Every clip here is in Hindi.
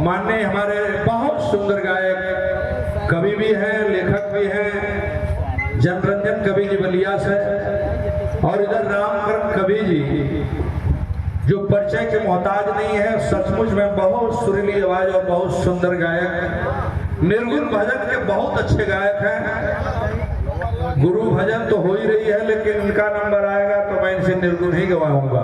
माननीय हमारे बहुत सुंदर गायक कवि भी हैं, लेखक भी हैं, जनरंजन कवि जी बलिया से, और इधर रामकरण कवि जी जो परिचय के मोहताज नहीं है, सचमुच में बहुत सुरीली आवाज और बहुत सुंदर गायक, निर्गुण भजन के बहुत अच्छे गायक हैं। गुरु भजन तो हो ही रही है, लेकिन इनका नंबर आएगा तो मैं इनसे निर्गुण ही गवाऊंगा।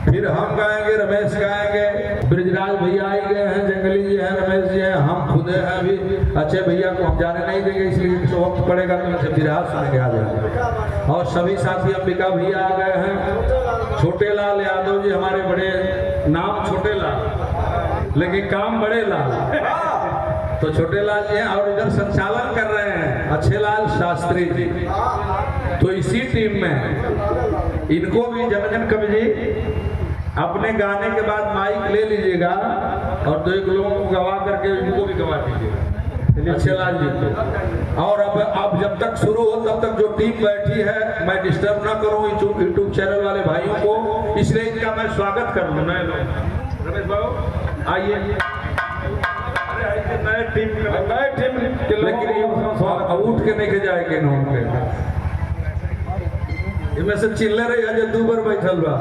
फिर हम गाएंगे, रमेश गाएंगे, ब्रिजराज भैया आई गए हैं, जंगली जी हैं, रमेश जी हैं, हम खुद हैं अभी। अच्छे भैया को हम जाने नहीं देंगे, इसलिए तो वक्त पड़ेगा तो इनसे बिरहा सुनेंगे आ जाएंगे। और सभी साथी अंबिका भैया आ गए हैं, छोटे लाल यादव जी हमारे बड़े, नाम छोटे लाल लेकिन काम बड़े लाल, तो छोटे लाल जी हैं। और इधर संचालन कर रहे हैं अच्छे लाल शास्त्री जी। तो इसी टीम में इनको भी जनरंजन कवि जी अपने गाने के बाद माइक ले लीजिएगा और दो एक लोगों को गवा करके इनको भी गवा दीजिएगा, अच्छे लाल जी को। और अब जब तक शुरू हो तब तक जो टीम बैठी है मैं डिस्टर्ब ना करूं यूट्यूब चैनल वाले भाइयों को, इसलिए इनका मैं स्वागत कर लूँ। रमेश बाबू आइए, नए टीम लेकिन उठ के नहीं जाएंगे इनमें से चिल्लर है दो बार बैठल बा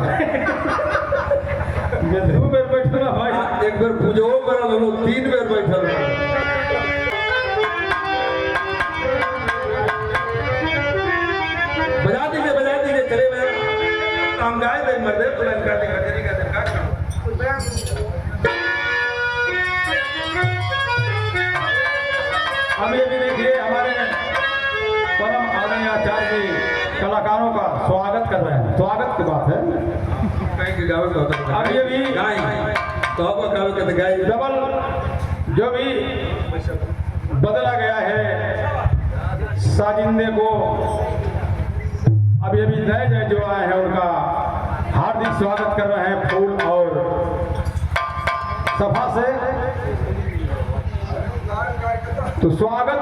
दो बार बैठल भाई, एक बार पूजो कर लो, 3 बार बैठल बा। बजा दीजिए चले हम गाए दे मर्दे प्लान कर देगा अभी भी देखिए हमारे परम आदरणीय आचार्य जी कलाकारों का स्वागत कर रहे हैं। स्वागत की बात है, अभी भी डबल जो भी बदला गया है साजिंदे को, अभी नए जो आए हैं उनका हार्दिक स्वागत कर रहे हैं फूल और सफा से। तो स्वागत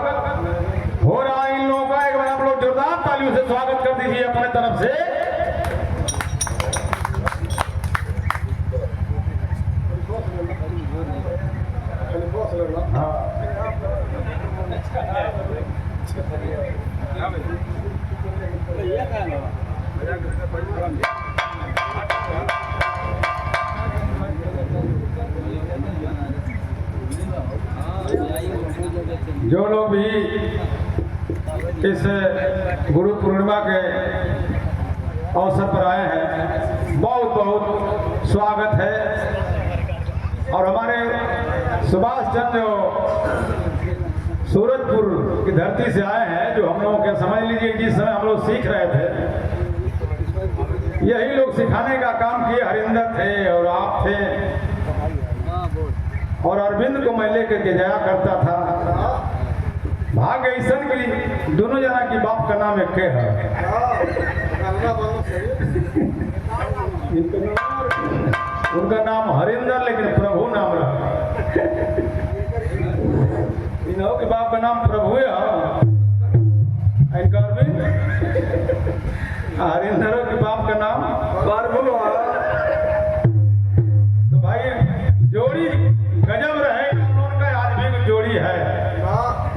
हो रहा है इन लोगों का, एक बार आप लोग जोरदार तालियों से स्वागत कर दीजिए अपने तरफ से। जो लोग भी इस गुरु पूर्णिमा के अवसर पर आए हैं, बहुत बहुत स्वागत है। और हमारे सुभाष चंद्र सूरजपुर की धरती से आए हैं, जो हम लोगों के समझ लीजिए जिस समय हम लोग सीख रहे थे, यही लोग सिखाने का काम किए। हरिंदर थे और आप थे, और अरविंद को मैं लेकर के जाया करता था। भाग्य ईसन की दोनों जना की बाप का नाम एक है, उनका नाम हरिंदर लेकिन प्रभु नाम रहा। इन्हों के बाप का नाम प्रभु है, इनका अरविंद, हरिंदरों के बाप का नाम प्रभु। तो भाई जोड़ी गजब रहे, उनका आज भी जोड़ी है।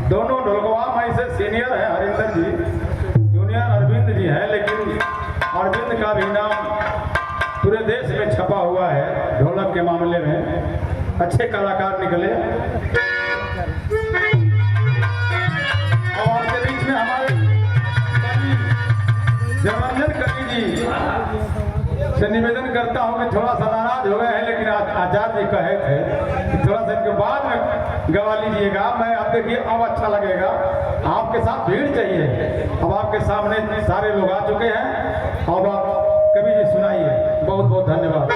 दोनों ढोलकवा में से सीनियर है हरिंदर जी, जूनियर अरविंद जी हैं, लेकिन अरविंद का भी नाम पूरे देश में छपा हुआ है ढोलक के मामले में। अच्छे कलाकार निकले। और आपके बीच में हमारे जनरंजन कवि जी से निवेदन करता हूं कि थोड़ा सा नाराज हो गए हैं, लेकिन आचार्य जी कहे थे कि थोड़ा सा इनके बाद में गवा लीजिएगा। मैं अब देखिए अब अच्छा लगेगा, आपके साथ भीड़ चाहिए। अब आपके सामने सारे लोग आ चुके हैं, अब आप कवि जी सुनाइए। बहुत बहुत धन्यवाद।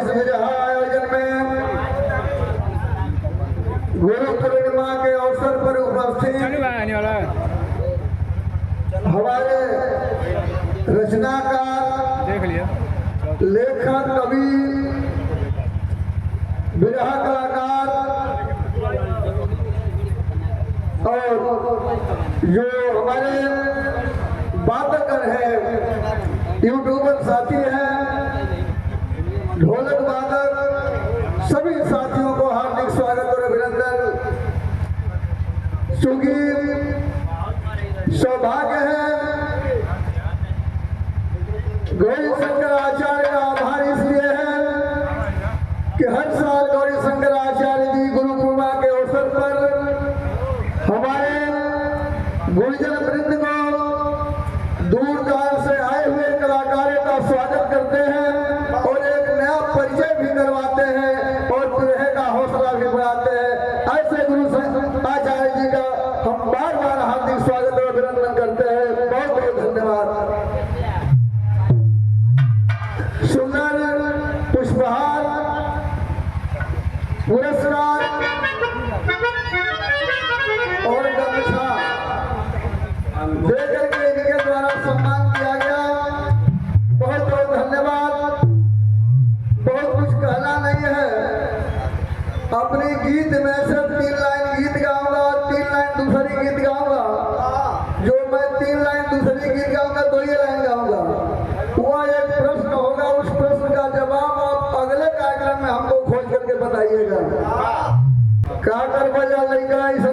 इस विरहा आयोजन में गुरु पूर्णिमा के अवसर पर उपस्थित हमारे रचनाकार, लेखक, कवि, विरहा कलाकार और जो हमारे वादकगण हैं, यूट्यूबर साथी हैं, ढोलक वादक, सभी साथियों को हार्दिक स्वागत और अभिनंदन। चूंकि सौभाग्य है, गौरी शंकर आचार्य का आभार इसलिए है कि हर साल गौरी शंकर आचार्य जी गुरु पूर्णिमा के अवसर पर हमारे गुरुजन वृंद को दूर दराज से आए हुए कलाकारों का स्वागत करते हैं और एक नया परिचय भी करवाते हैं और विरह का हौसला भी बढ़ाते हैं। ऐसे गुरु आचार्य जी का हम बार बार हार्दिक स्वागत और अभिनंदन करते हैं। बहुत बहुत धन्यवाद। सुंदर पुष्पहार, पुरस्कार और गमछा देकर के इनके द्वारा सम्मान किया गया। बहुत बहुत धन्यवाद। बहुत कुछ कहना नहीं है। अपनी गीत में से 3 लाइन गीत गाऊंगा और 3 लाइन दूसरी गीत गाऊंगा। जो मैं 3 लाइन दूसरी गीत गाऊंगा 2 ही लाइन गाऊंगा। वह एक प्रश्न होगा, उस प्रश्न का जवाब आप अगले कार्यक्रम में हमको खोज करके बताइएगा। का कर बजा लइका ऐसा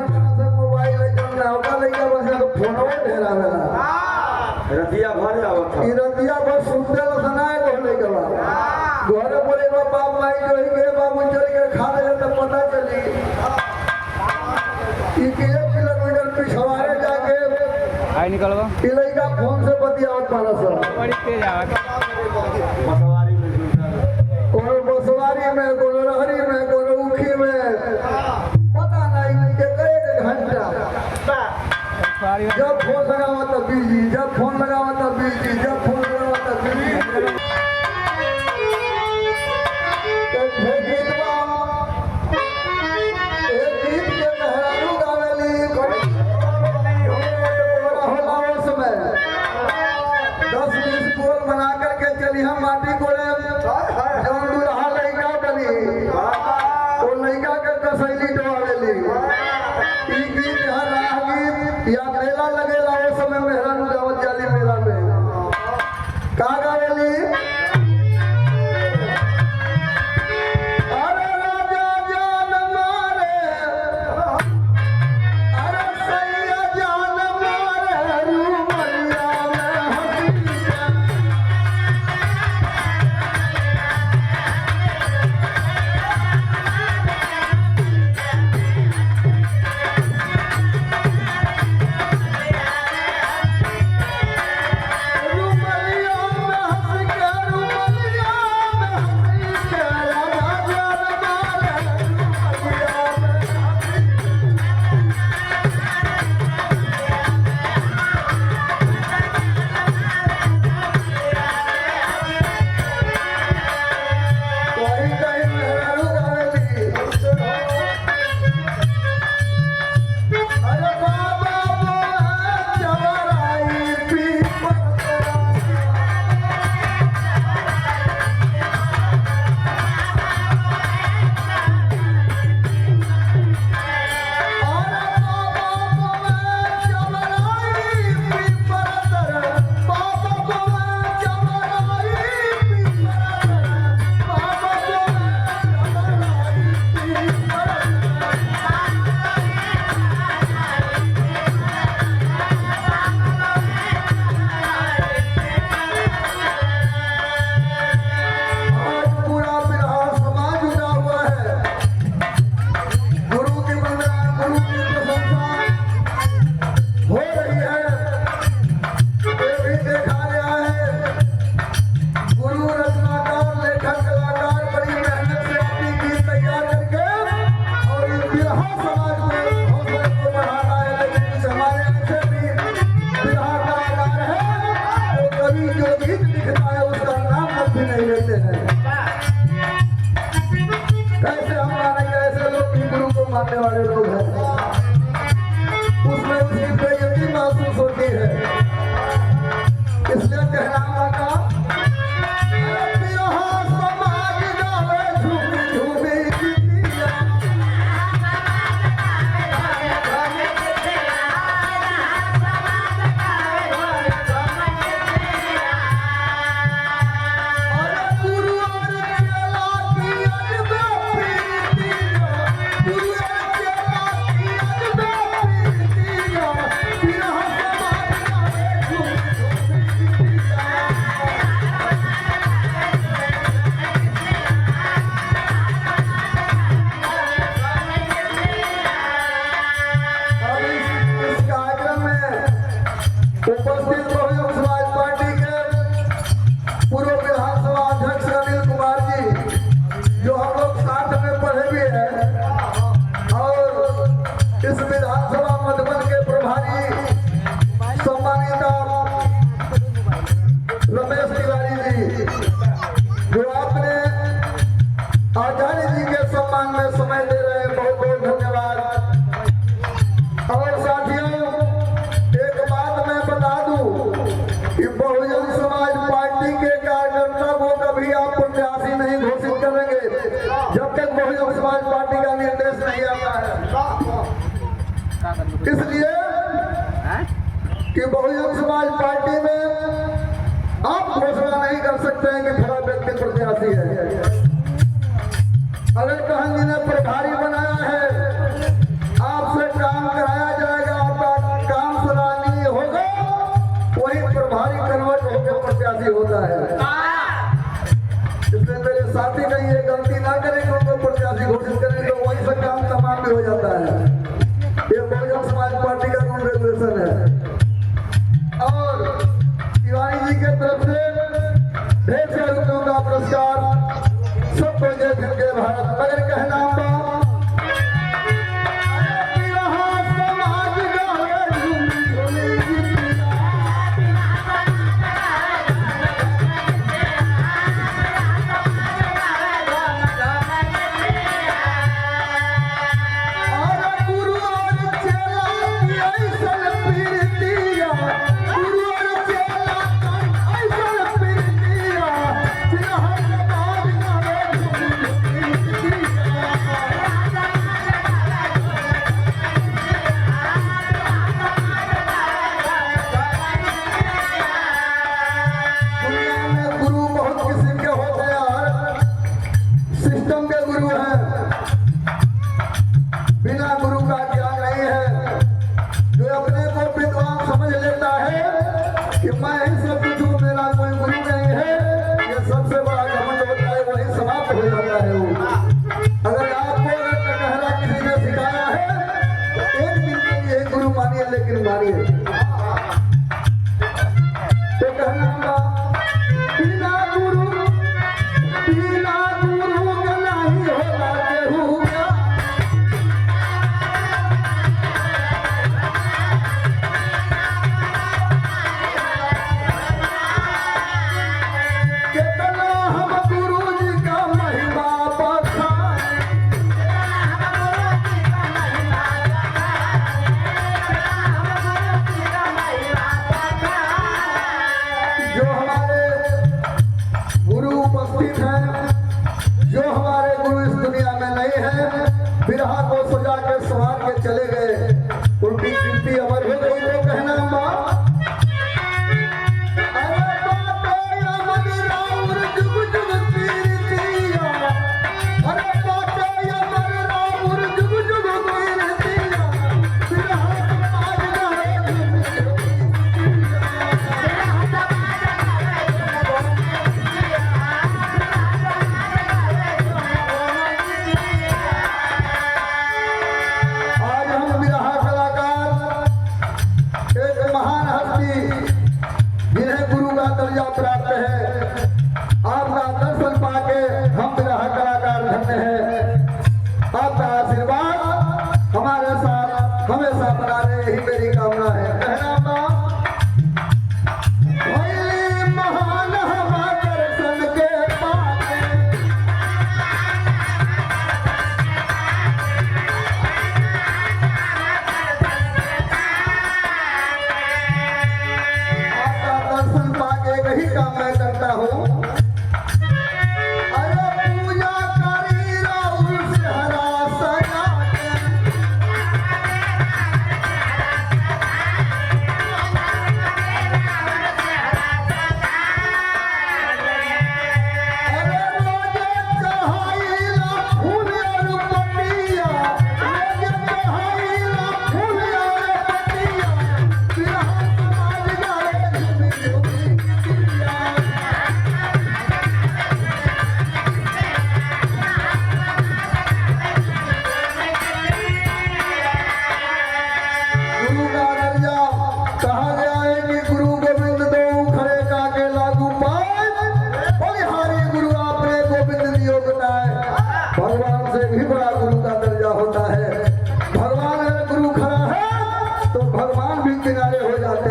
मोबाइल होगा लइका बस फोनवा ढेरा वाला रतिया भर जावत था। ई रतिया बस सुनते सुनाए को लइका बा घरे बोले बाप माई जो ही के बाबू चल के खा ले तो पता चली ई के 1 किलोमीटर पिछवाड़े जाके आई निकलवा ई लइका फोन से बतियावत पाला सब बड़ी तेज आवत मसवारी में कोनो बसवारी में, कोनो रहरी में, कोनो उखी में, पता नहीं के एक घंटा सारी जब फोन लगावा तब बिजी, जब फोन लगावा तब बिजी, जब फोन लगावा तब बिजी। एक गीत के मेहरारू गावेली होला उस समय 10-20 बोल बना करके चली हम माटी कोड़े जौन दुल्हा लइका बनी वो लइका के कसैली डोवावेली। ई गीत है राह गीत या मेला लगेला उस समय मेहरारू गावत जाली मेला में। उपस्थित बहुजन समाज पार्टी के पूर्व विधानसभा अध्यक्ष अनिल कुमार जी, जो हम लोग साथ में पढ़े भी हैं, और इस विधानसभा मधुबन के प्रभारी सम्मानित रमेश तिवारी जी, जो आपने आचार्य जी के सम्मान में समय दे रहे हैं, बहुत बहुत धन्यवाद। और साथियों, एक बात मैं बता दूं कि बहुजन समाज पार्टी के कार्यकर्ता को कभी आप प्रत्याशी नहीं घोषित करेंगे जब तक बहुजन समाज पार्टी का निर्देश नहीं आता है। इसलिए कि बहुजन समाज पार्टी में आप घोषणा नहीं कर सकते हैं कि खड़ा व्यक्ति प्रत्याशी है। अगर कहीं ने प्रभारी बनाया है, आपसे काम कराया जाएगा, आपका काम सराहनीय होगा, वही प्रभारी कन्वर्ट होकर प्रत्याशी होता है। इसलिए मेरे साथी कहीं ये गलती ना करें कि उनको प्रत्याशी घोषित करें तो वही से काम तमाम भी हो जाता है। ये बहुजन समाज पार्टी का रूल रेगुलेशन है। और तिवारी जी के तरफ से ढेर सारे रुपयों का पुरस्कार सबको जय भीम जय भारत। मगर कहना बिरहा को सजा के सवार के चले गए, उनकी कीर्ति अमर हो गई। तो कहना दर्जा प्राप्त है, आपका दर्शन पाके हम बिरहा कलाकार धन्य हैं। आपका आशीर्वाद हमारे साथ हमेशा बना रहे, यही मेरी कामना है। कहना महान हमारे दर्शन के पाके, आपका दर्शन पाके यही कामना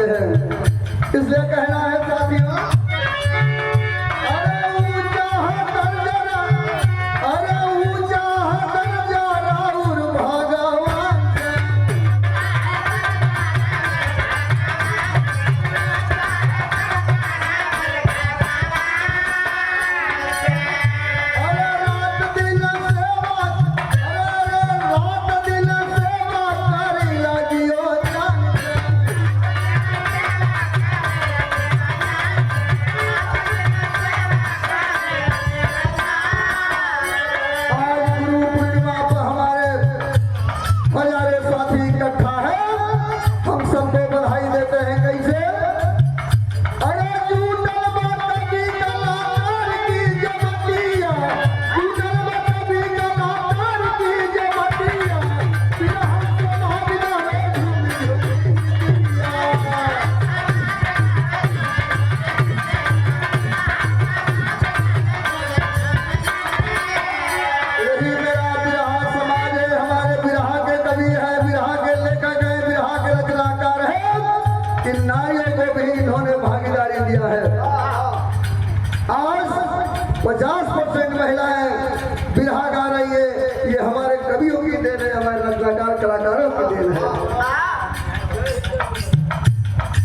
होते हैं। इसलिए कहना है साथियों, अरे ऊंचा है दर्जा, अरे ऊंचा है दर्जा राउर भगवान से। अरे रात दिन सेवा, अरे रात दिन सेवा करी लगियो जान से। आज गुरु पूर्णिमा पर हमारे हजारे साथी इकट्ठा है, हम सबको बधाई देते हैं। कैसे? अरे जूटल बातकी कलाकार की जमतिया, जूटल बातकी कलाकार की जमतिया, फिर हमको भागना है झूम झूमिया। यही मेरा बिरहा समाज है, हमारे बिरहा के कवि है, बिरहा के लेखक है, बिरहा के रचनाकार है, कि नारियों को भी इन्होंने भागीदारी दिया है। आज 50% महिलाएं बिरहा गा रही है, ये हमारे कवियों की देन है, हमारे रचनाकार कलाकारों की देन है।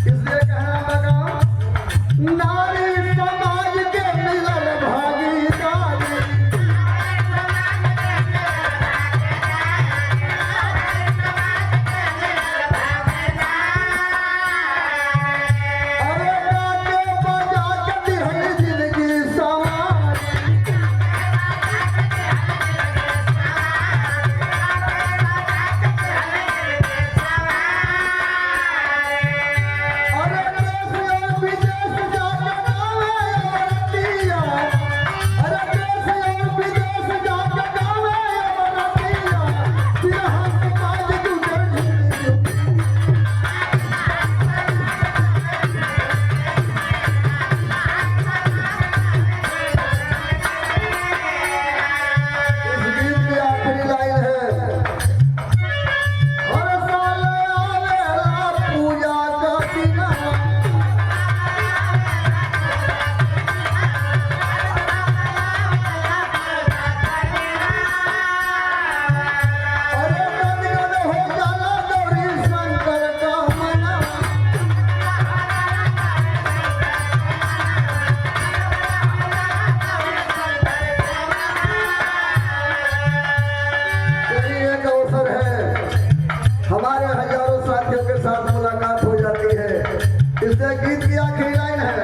इसलिए कहना लगा, नारी समाज के मिलन भागीदारी। अरे गाके बजा के दिहली जिंदगी सवारी। अरे देश और विदेश जाके गावे अमरतिया, अरे देश और विदेश जाके गावे अमरतिया, फिर हम समाज गुजर जिंदगी। इस गीत की आखिरी लाइन है, हर साल आवेला पूजा का दिनवा। अरे गदगद हो जाला गौरी शंकर का मनवा। यही एक अवसर है, हमारे हजारों साथियों के साथ मुलाकात हो जाती है। इससे गीत की आखिरी लाइन है,